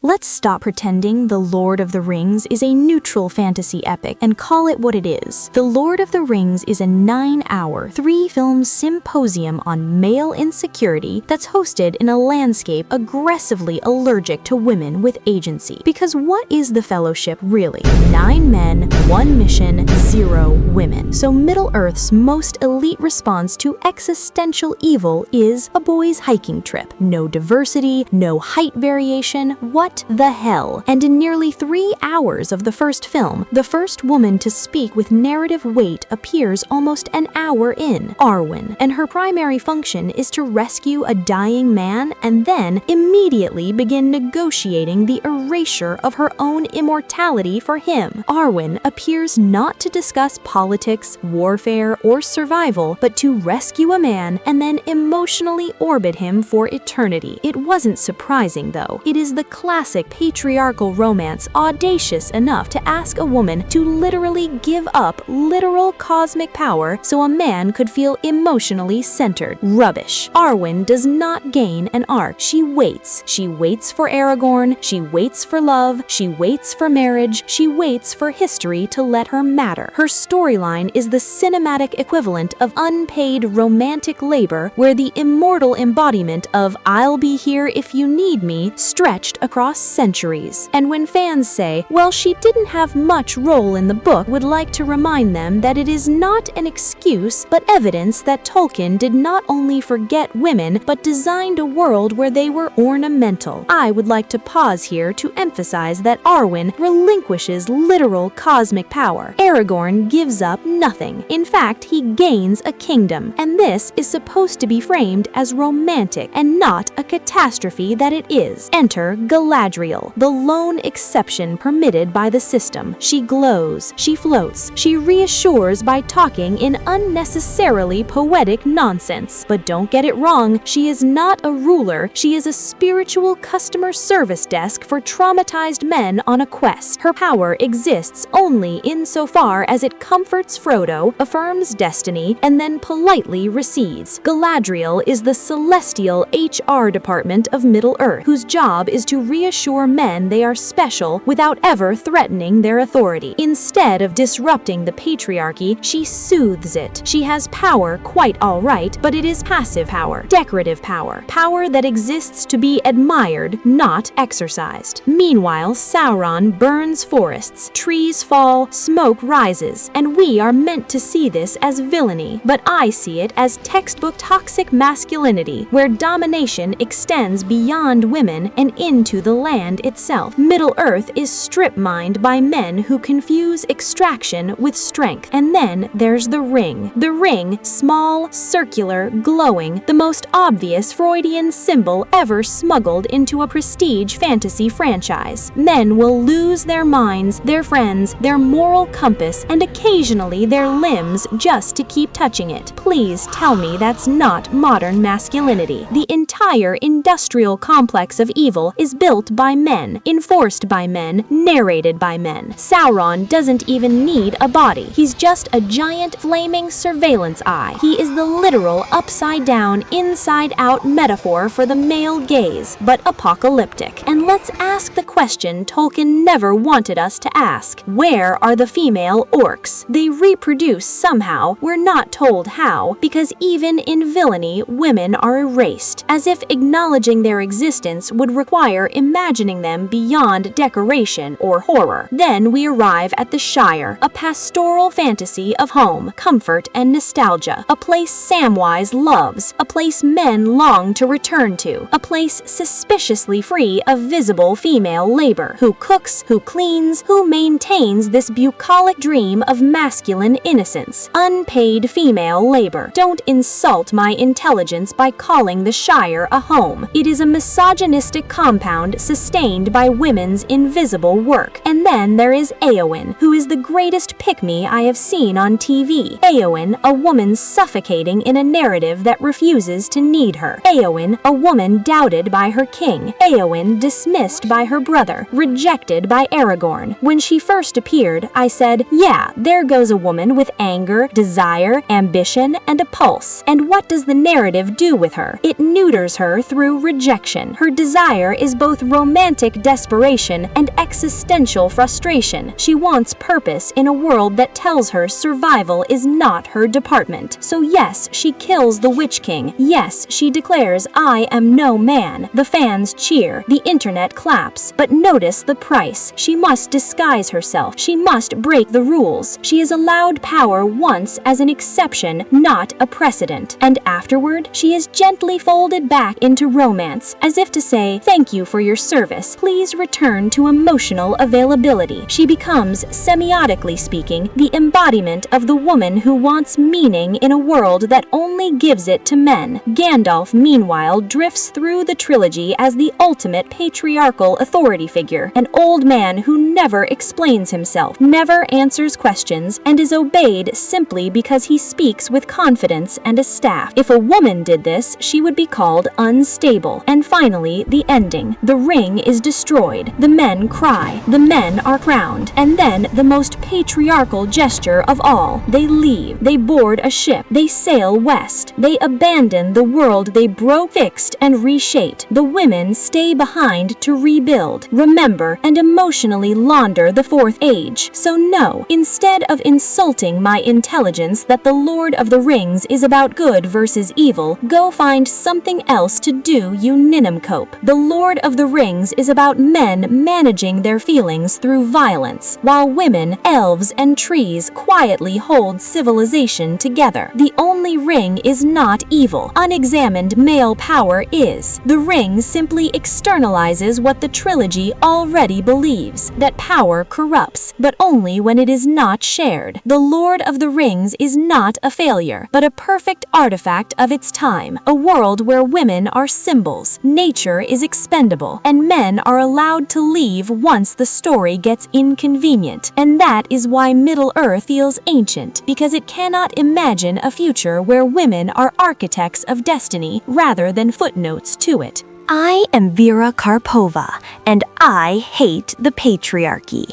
Let's stop pretending The Lord of the Rings is a neutral fantasy epic and call it what it is. The Lord of the Rings is a 9-hour, 3-film symposium on male insecurity that's hosted in a landscape aggressively allergic to women with agency. Because what is the Fellowship really? 9 men, 1 mission, 0 women. So Middle-earth's most elite response to existential evil is a boys' hiking trip. No diversity, no height variation, what the hell? And in nearly 3 hours of the first film, the first woman to speak with narrative weight appears almost an hour in, Arwen, and her primary function is to rescue a dying man and then immediately begin negotiating the erasure of her own immortality for him. Arwen appears not to discuss politics, warfare, or survival, but to rescue a man and then emotionally orbit him for eternity. It wasn't surprising, though. It is the classic patriarchal romance audacious enough to ask a woman to literally give up literal cosmic power so a man could feel emotionally centered. Rubbish. Arwen does not gain an arc. She waits. She waits for Aragorn. She waits for love. She waits for marriage. She waits for history to let her matter. Her storyline is the cinematic equivalent of unpaid romantic labor, where the immortal embodiment of "I'll be here if you need me" stretched across centuries. And when fans say, well, she didn't have much role in the book, would like to remind them that it is not an excuse, but evidence that Tolkien did not only forget women, but designed a world where they were ornamental. I would like to pause here to emphasize that Arwen relinquishes literal cosmic power. Aragorn gives up nothing. In fact, he gains a kingdom, and this is supposed to be framed as romantic and not a catastrophe that it is. Enter Galadriel, the lone exception permitted by the system. She glows, she floats, she reassures by talking in unnecessarily poetic nonsense. But don't get it wrong, she is not a ruler, she is a spiritual customer service desk for traumatized men on a quest. Her power exists only insofar as it comforts Frodo, affirms destiny, and then politely recedes. Galadriel is the celestial HR department of Middle-earth, whose job is to reassure men they are special without ever threatening their authority. Instead of disrupting the patriarchy, she soothes it. She has power, quite all right, but it is passive power, decorative power, power that exists to be admired, not exercised. Meanwhile, Sauron burns forests, trees fall, smoke rises, and we are meant to see this as villainy, but I see it as textbook toxic masculinity, where domination extends beyond women and into the land itself. Middle-earth is strip-mined by men who confuse extraction with strength. And then there's the ring. The ring, small, circular, glowing, the most obvious Freudian symbol ever smuggled into a prestige fantasy franchise. Men will lose their minds, their friends, their moral compass, and occasionally their limbs just to keep touching it. Please tell me that's not modern masculinity. The entire industrial complex of evil is built by men, enforced by men, narrated by men. Sauron doesn't even need a body. He's just a giant flaming surveillance eye. He is the literal upside-down, inside-out metaphor for the male gaze, but apocalyptic. And let's ask the question Tolkien never wanted us to ask. Where are the female orcs? They reproduce somehow. We're not told how, because even in villainy, women are erased, as if acknowledging their existence would require imagining them beyond decoration or horror. Then we arrive at the Shire, a pastoral fantasy of home, comfort, and nostalgia, a place Samwise loves, a place men long to return to, a place suspiciously free of visible female labor, who cooks, who cleans, who maintains this bucolic dream of masculine innocence. Unpaid female labor. Don't insult my intelligence by calling the Shire a home. It is a misogynistic compound sustained by women's invisible work. And then there is Eowyn, who is the greatest pick-me I have seen on TV. Eowyn, a woman suffocating in a narrative that refuses to need her. Eowyn, a woman doubted by her king. Eowyn, dismissed by her brother, rejected by Aragorn. When she first appeared, I said, yeah, there goes a woman with anger, desire, ambition, and a pulse. And what does the narrative do with her? It neuters her through rejection. Her desire is both romantic desperation and existential frustration. She wants purpose in a world that tells her survival is not her department. So yes, she kills the Witch King. Yes, she declares, "I am no man." The fans cheer. The internet claps. But notice the price. She must disguise herself. She must break the rules. She is allowed power once as an exception, not a precedent. And afterward, she is gently folded back into romance, as if to say, "Thank you for your service. Please return to emotional availability." She becomes, semiotically speaking, the embodiment of the woman who wants meaning in a world that only gives it to men. Gandalf, meanwhile, drifts through the trilogy as the ultimate patriarchal authority figure, an old man who never explains himself, never answers questions, and is obeyed simply because he speaks with confidence and a staff. If a woman did this, she would be called unstable. And finally, the ending. The ring is destroyed. The men cry. The men are crowned. And then, the most patriarchal gesture of all. They leave. They board a ship. They sail west. They abandon the world they broke, fixed, and reshaped. The women stay behind to rebuild, remember, and emotionally launder the fourth age. So no, instead of insulting my intelligence that the Lord of the Rings is about good versus evil, go find something else to do, you nincompoope. The Lord of the Rings is about men managing their feelings through violence, while women, elves, and trees quietly hold civilization together. The only ring is not evil. Unexamined male power is. The ring simply externalizes what the trilogy already believes, that power corrupts, but only when it is not shared. The Lord of the Rings is not a failure, but a perfect artifact of its time, a world where women are symbols, nature is expendable, and men are allowed to leave once the story gets inconvenient. And that is why Middle-earth feels ancient, because it cannot imagine a future where women are architects of destiny rather than footnotes to it. I am Vera Karpova, and I hate the patriarchy.